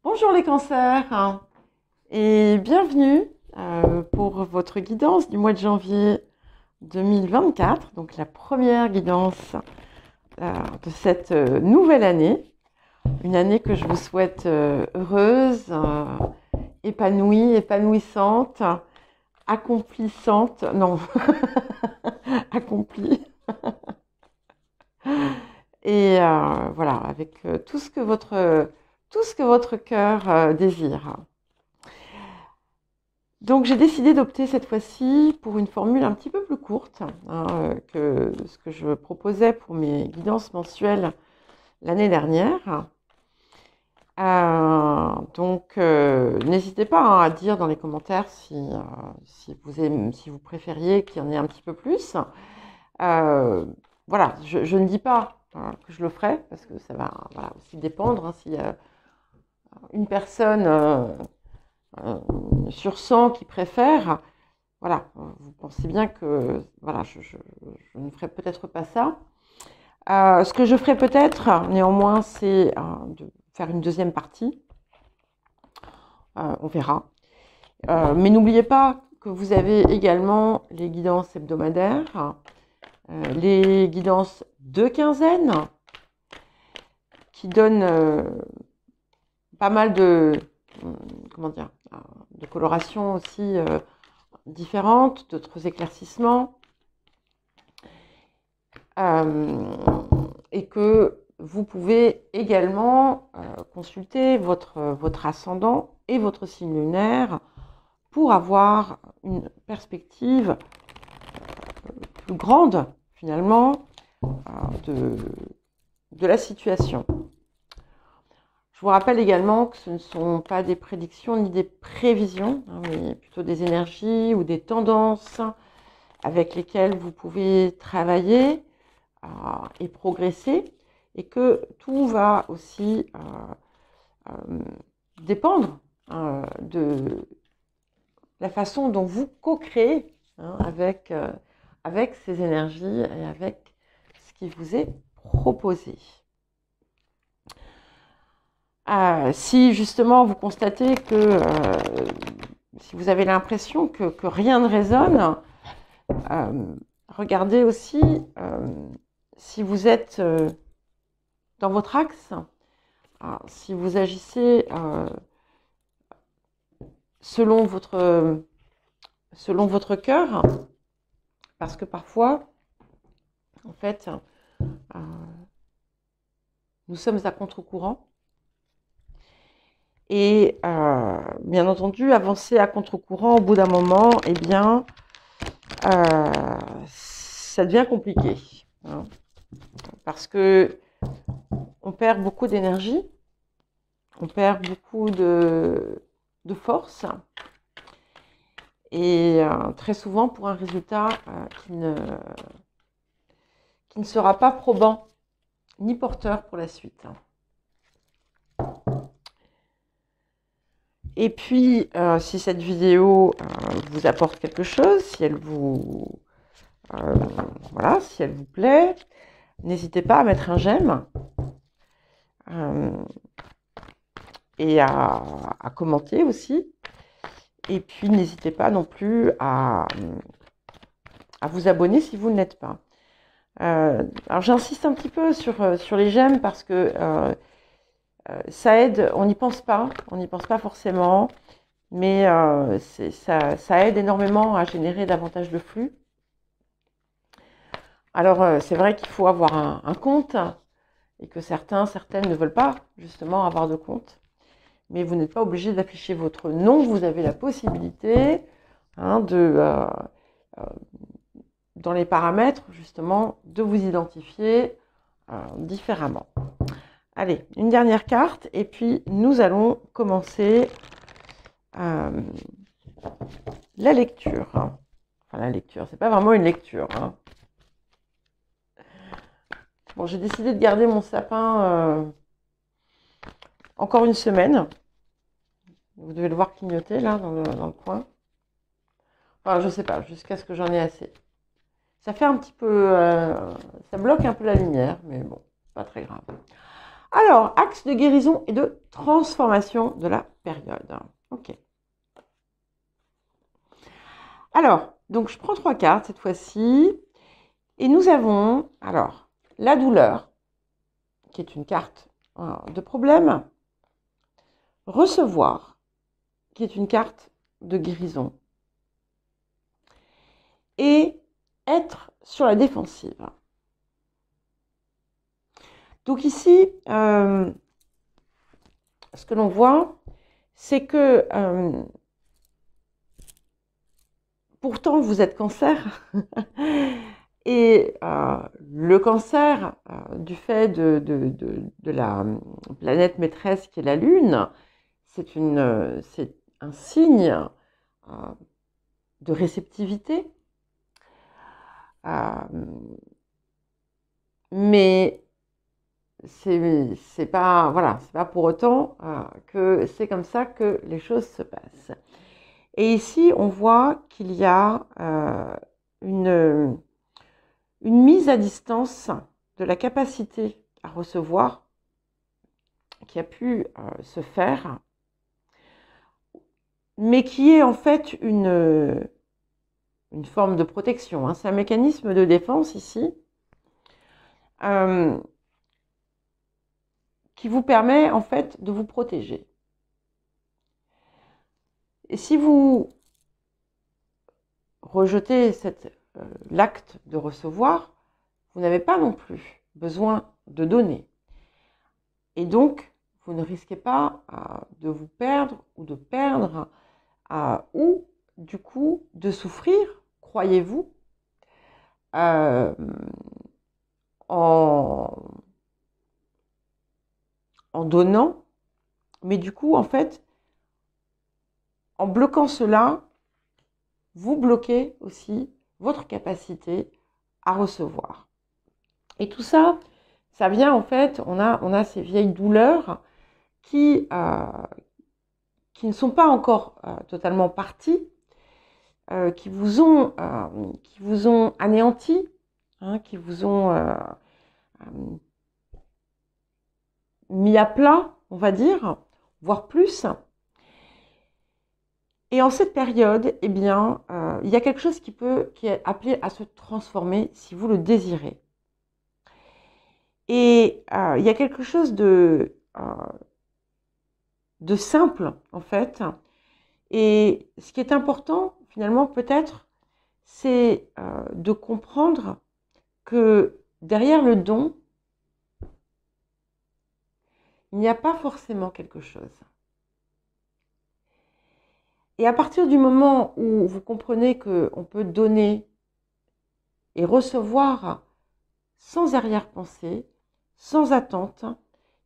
Bonjour les cancers et bienvenue pour votre guidance du mois de janvier 2024, donc la première guidance de cette nouvelle année, une année que je vous souhaite heureuse, épanouie, épanouissante, accomplissante, non, accomplie, et voilà, avec tout ce que votre cœur désire. Donc j'ai décidé d'opter cette fois-ci pour une formule un petit peu plus courte que ce que je proposais pour mes guidances mensuelles l'année dernière. N'hésitez pas à dire dans les commentaires si vous préfériez qu'il y en ait un petit peu plus. Voilà, je ne dis pas que je le ferai, parce que ça va aussi dépendre. S'il y a une personne sur 100 qui préfère, voilà, vous pensez bien que voilà, je ne ferai peut-être pas ça. Ce que je ferai peut-être, néanmoins, c'est de faire une deuxième partie. On verra. Mais n'oubliez pas que vous avez également les guidances hebdomadaires, les guidances de quinzaine, qui donnent pas mal de, de colorations aussi différentes, d'autres éclaircissements. Et que vous pouvez également consulter votre ascendant et votre signe lunaire pour avoir une perspective plus grande, finalement, de la situation. Je vous rappelle également que ce ne sont pas des prédictions ni des prévisions, mais plutôt des énergies ou des tendances avec lesquelles vous pouvez travailler et progresser, et que tout va aussi dépendre de la façon dont vous co-créez avec ces énergies et avec ce qui vous est proposé. Si justement vous constatez que si vous avez l'impression que rien ne résonne, regardez aussi si vous êtes dans votre axe, si vous agissez selon votre cœur, parce que parfois, en fait, nous sommes à contre-courant. Et bien entendu, avancer à contre-courant, au bout d'un moment, eh bien, ça devient compliqué. Parce que on perd beaucoup d'énergie, on perd beaucoup de force, et très souvent pour un résultat qui ne sera pas probant ni porteur pour la suite. Et puis, si cette vidéo vous apporte quelque chose, si elle vous si elle vous plaît, n'hésitez pas à mettre un j'aime et à commenter aussi. Et puis, n'hésitez pas non plus à vous abonner si vous ne l'êtes pas. Alors, j'insiste un petit peu sur les j'aime parce que ça aide, on n'y pense pas forcément, mais ça aide énormément à générer davantage de flux. Alors, c'est vrai qu'il faut avoir un compte, et que certaines ne veulent pas justement avoir de compte. Mais vous n'êtes pas obligé d'afficher votre nom, vous avez la possibilité dans les paramètres justement de vous identifier différemment. Allez, une dernière carte et puis nous allons commencer la lecture. Enfin, la lecture, c'est pas vraiment une lecture. Bon, j'ai décidé de garder mon sapin encore une semaine. Vous devez le voir clignoter là dans le coin. Enfin, je sais pas, jusqu'à ce que j'en ai assez. Ça fait un petit peu... ça bloque un peu la lumière, mais bon, pas très grave. Alors, axe de guérison et de transformation de la période. Ok. Alors, donc je prends 3 cartes cette fois-ci. Et nous avons, alors, la douleur, qui est une carte de problème. Recevoir, qui est une carte de guérison. Et être sur la défensive. Donc ici, ce que l'on voit, c'est que pourtant vous êtes cancer, et le cancer, du fait de la planète maîtresse qui est la Lune, c'est un signe de réceptivité, mais c'est pas, voilà, c'est pas pour autant que c'est comme ça que les choses se passent. Et ici, on voit qu'il y a une mise à distance de la capacité à recevoir qui a pu se faire, mais qui est en fait une forme de protection. Hein. C'est un mécanisme de défense ici qui vous permet en fait de vous protéger. Et si vous rejetez l'acte de recevoir, vous n'avez pas non plus besoin de donner. Et donc, vous ne risquez pas de vous perdre ou de perdre ou du coup de souffrir, croyez-vous, en donnant, mais du coup, en fait, en bloquant cela, vous bloquez aussi votre capacité à recevoir. Et tout ça, ça vient en fait, on a ces vieilles douleurs qui ne sont pas encore totalement parties, qui vous ont anéanti, hein, qui vous ont mis à plat, on va dire, voire plus. Et en cette période, eh bien, il y a quelque chose qui est appelé à se transformer si vous le désirez. Et il y a quelque chose de simple, en fait. Et ce qui est important, finalement, peut-être, c'est de comprendre que derrière le don, il n'y a pas forcément quelque chose. Et à partir du moment où vous comprenez qu'on peut donner et recevoir sans arrière-pensée, sans attente,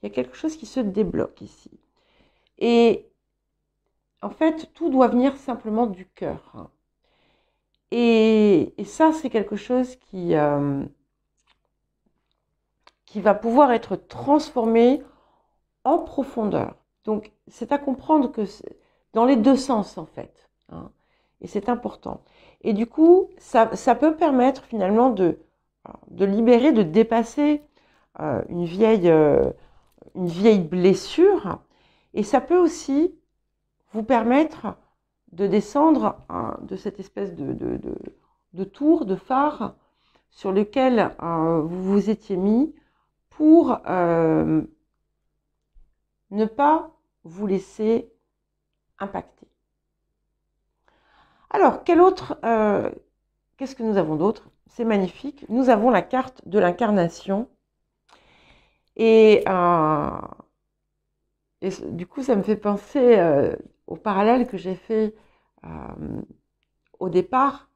il y a quelque chose qui se débloque ici. Et en fait, tout doit venir simplement du cœur. Et ça, c'est quelque chose qui va pouvoir être transformé en profondeur. Donc, c'est à comprendre que dans les deux sens, en fait. Hein, et c'est important. Et du coup, ça peut permettre finalement de libérer, de dépasser une vieille blessure. Et ça peut aussi vous permettre de descendre de cette espèce de tour, de phare sur lequel vous vous étiez mis pour ne pas vous laisser impacter. Alors, qu'est-ce que nous avons d'autre? C'est magnifique. Nous avons la carte de l'incarnation. Et du coup, ça me fait penser au parallèle que j'ai fait au départ,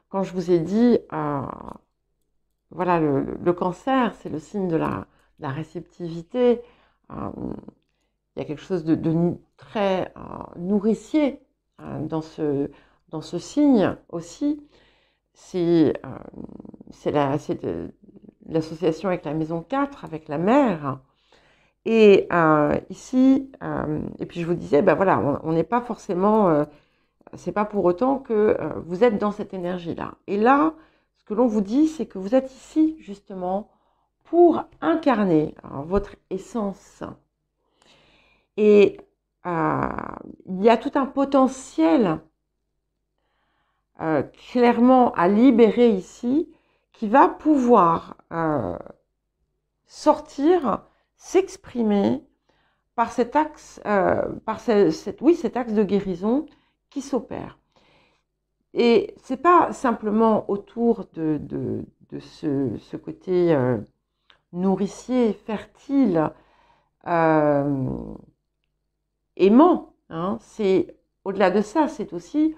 quand je vous ai dit, voilà, le cancer, c'est le signe de la réceptivité. Il y a quelque chose de très nourricier dans ce signe aussi. C'est l'association avec la maison 4, avec la mère. Et ici, et puis je vous disais, ben voilà, on n'est pas forcément, c'est pas pour autant que vous êtes dans cette énergie-là. Et là, ce que l'on vous dit, c'est que vous êtes ici justement pour incarner votre essence. Et il y a tout un potentiel clairement à libérer ici qui va pouvoir sortir, s'exprimer par cet axe, cet axe de guérison qui s'opère. Et c'est pas simplement autour de ce côté nourricier, fertile, aimant, hein, c'est au-delà de ça, c'est aussi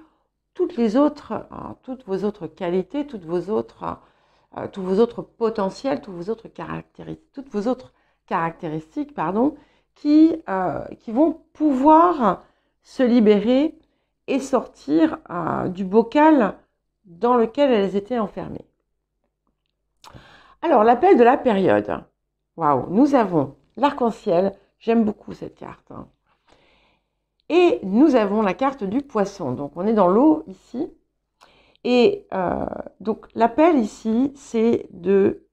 toutes vos autres qualités, tous vos autres potentiels, toutes vos autres caractéristiques, pardon, qui vont pouvoir se libérer et sortir du bocal dans lequel elles étaient enfermées. Alors, l'appel de la période. Waouh, nous avons l'arc-en-ciel. J'aime beaucoup cette carte. Hein. Et nous avons la carte du poisson. Donc, on est dans l'eau ici. Et donc, l'appel ici, c'est de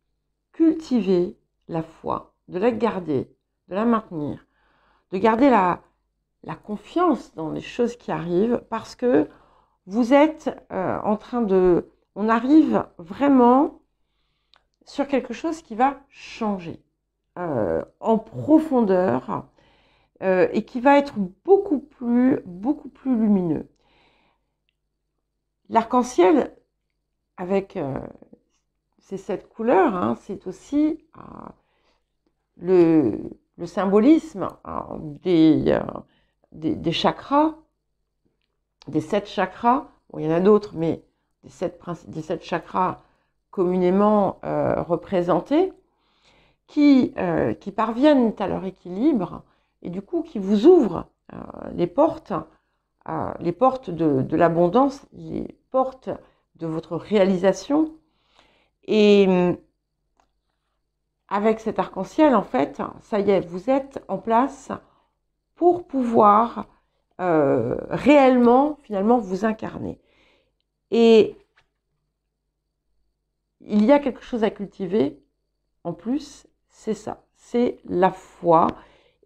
cultiver la foi, de la garder, de la maintenir, de garder la confiance dans les choses qui arrivent parce que vous êtes en train de... On arrive vraiment sur quelque chose qui va changer en profondeur et qui va être beaucoup plus lumineux. L'arc-en-ciel, avec ces 7 couleurs, hein, c'est aussi le symbolisme des chakras, des 7 chakras. Bon, il y en a d'autres, mais des 7 chakras communément représentés, qui parviennent à leur équilibre et du coup qui vous ouvrent les portes de l'abondance, les portes de votre réalisation. Et avec cet arc-en-ciel, en fait, ça y est, vous êtes en place pour pouvoir réellement, finalement, vous incarner. Et il y a quelque chose à cultiver, en plus, c'est ça, c'est la foi.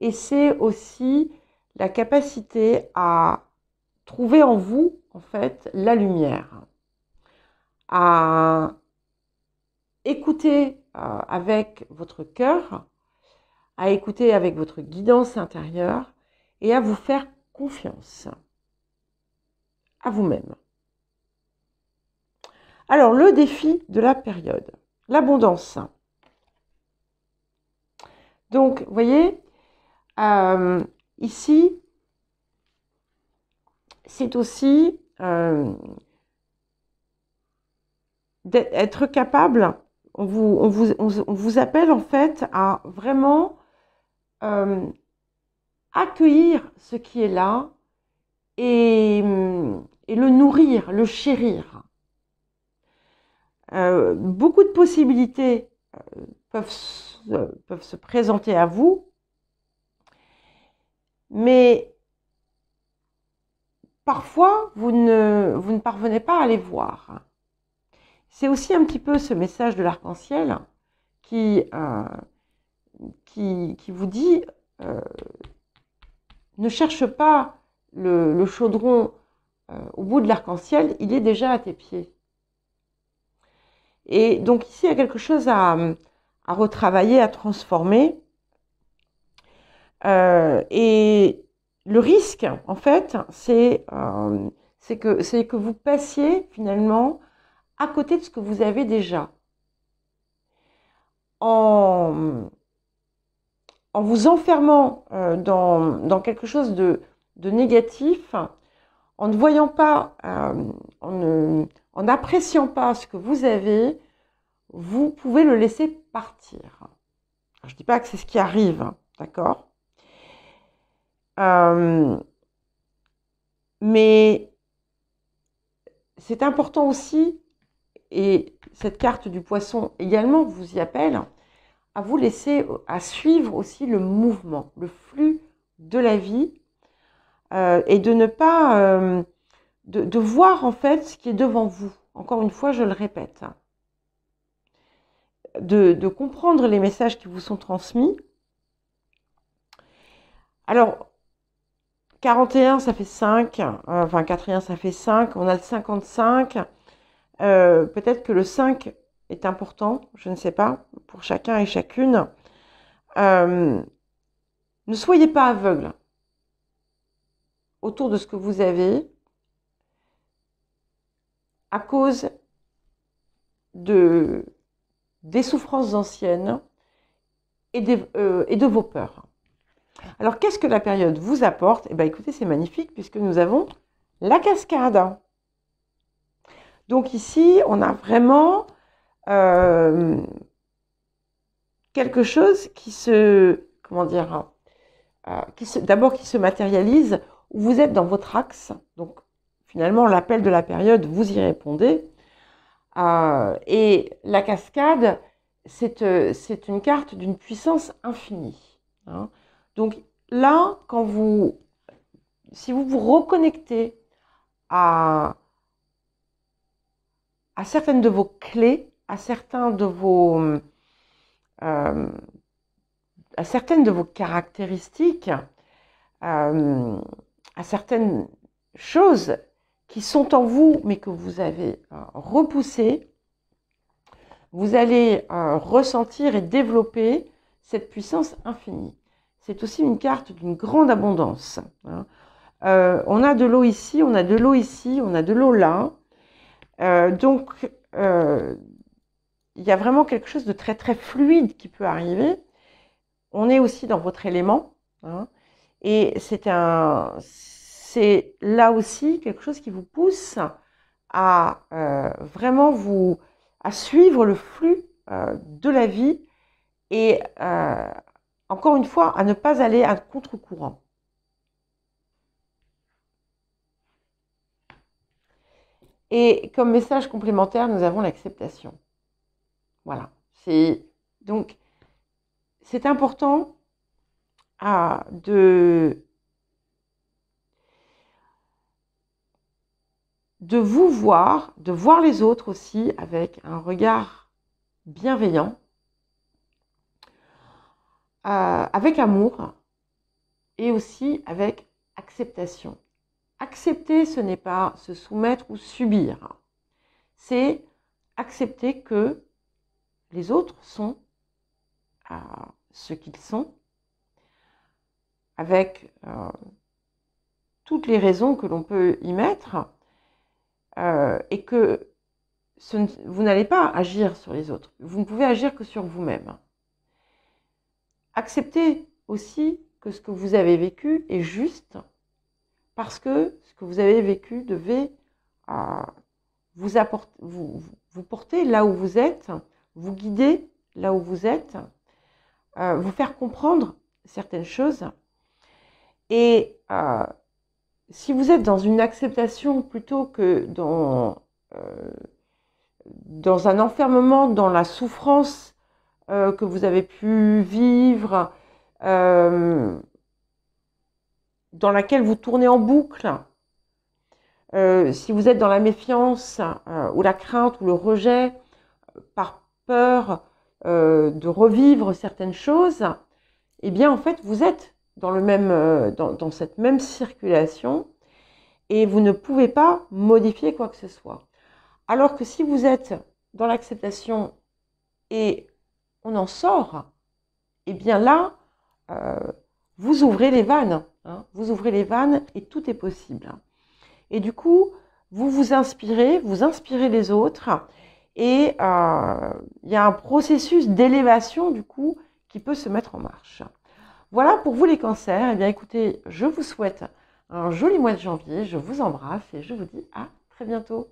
Et c'est aussi la capacité à trouver en vous, en fait, la lumière. À écouter avec votre cœur, à écouter avec votre guidance intérieure et à vous faire confiance à vous-même. Alors, le défi de la période, l'abondance. Donc, vous voyez, ici, c'est aussi d'être capable, on vous appelle en fait à vraiment accueillir ce qui est là et le nourrir, le chérir. Beaucoup de possibilités peuvent se présenter à vous, mais parfois vous ne parvenez pas à les voir. C'est aussi un petit peu ce message de l'arc-en-ciel qui vous dit ne cherche pas le chaudron au bout de l'arc-en-ciel, il est déjà à tes pieds. Et donc ici, il y a quelque chose à retravailler, à transformer. Et le risque, en fait, c'est que vous passiez finalement à côté de ce que vous avez déjà. En vous enfermant dans quelque chose de négatif, en ne voyant pas, en n'appréciant pas ce que vous avez, vous pouvez le laisser partir. Alors, je ne dis pas que c'est ce qui arrive, hein, d'accord ? Mais c'est important aussi, et cette carte du poisson également vous y appelle, à vous laisser, à suivre aussi le mouvement, le flux de la vie, et de ne pas, de voir en fait ce qui est devant vous. Encore une fois, je le répète. de comprendre les messages qui vous sont transmis. Alors, 41, ça fait 5, enfin 41, ça fait 5, on a le 55. Peut-être que le 5 est important, je ne sais pas, pour chacun et chacune. Ne soyez pas aveugle autour de ce que vous avez à cause des souffrances anciennes et de vos peurs. Alors, qu'est-ce que la période vous apporte? Eh bien, écoutez, c'est magnifique puisque nous avons la cascade. Donc ici, on a vraiment quelque chose qui se, comment dire, d'abord qui se matérialise, où vous êtes dans votre axe. Donc, finalement, l'appel de la période, vous y répondez. Et la cascade, c'est une carte d'une puissance infinie. Hein. Donc là, si vous vous reconnectez à certaines de vos clés, à certaines de vos caractéristiques, à certaines choses qui sont en vous, mais que vous avez repoussées, vous allez ressentir et développer cette puissance infinie. C'est aussi une carte d'une grande abondance. Hein. On a de l'eau ici, on a de l'eau ici, on a de l'eau là. Donc, il y a vraiment quelque chose de très très fluide qui peut arriver. On est aussi dans votre élément. Hein, et c'est là aussi quelque chose qui vous pousse à vraiment à suivre le flux de la vie et encore une fois, à ne pas aller à contre-courant. Et comme message complémentaire, nous avons l'acceptation. Voilà. Donc, c'est important de vous voir, de voir les autres aussi avec un regard bienveillant, avec amour et aussi avec acceptation. Accepter, ce n'est pas se soumettre ou subir. C'est accepter que les autres sont ce qu'ils sont, avec toutes les raisons que l'on peut y mettre, et que vous n'allez pas agir sur les autres. Vous ne pouvez agir que sur vous-même. Acceptez aussi que ce que vous avez vécu est juste, parce que ce que vous avez vécu devait vous porter là où vous êtes, vous guider là où vous êtes, vous faire comprendre certaines choses. Et si vous êtes dans une acceptation plutôt que dans un enfermement dans la souffrance que vous avez pu vivre, dans laquelle vous tournez en boucle, si vous êtes dans la méfiance ou la crainte ou le rejet, par peur de revivre certaines choses, eh bien en fait vous êtes dans cette même circulation et vous ne pouvez pas modifier quoi que ce soit. Alors que si vous êtes dans l'acceptation et on en sort, eh bien là, vous ouvrez les vannes. Hein, vous ouvrez les vannes et tout est possible. Et du coup, vous inspirez les autres et il y a un processus d'élévation du coup qui peut se mettre en marche. Voilà pour vous les cancers. Eh bien écoutez, je vous souhaite un joli mois de janvier, je vous embrasse et je vous dis à très bientôt.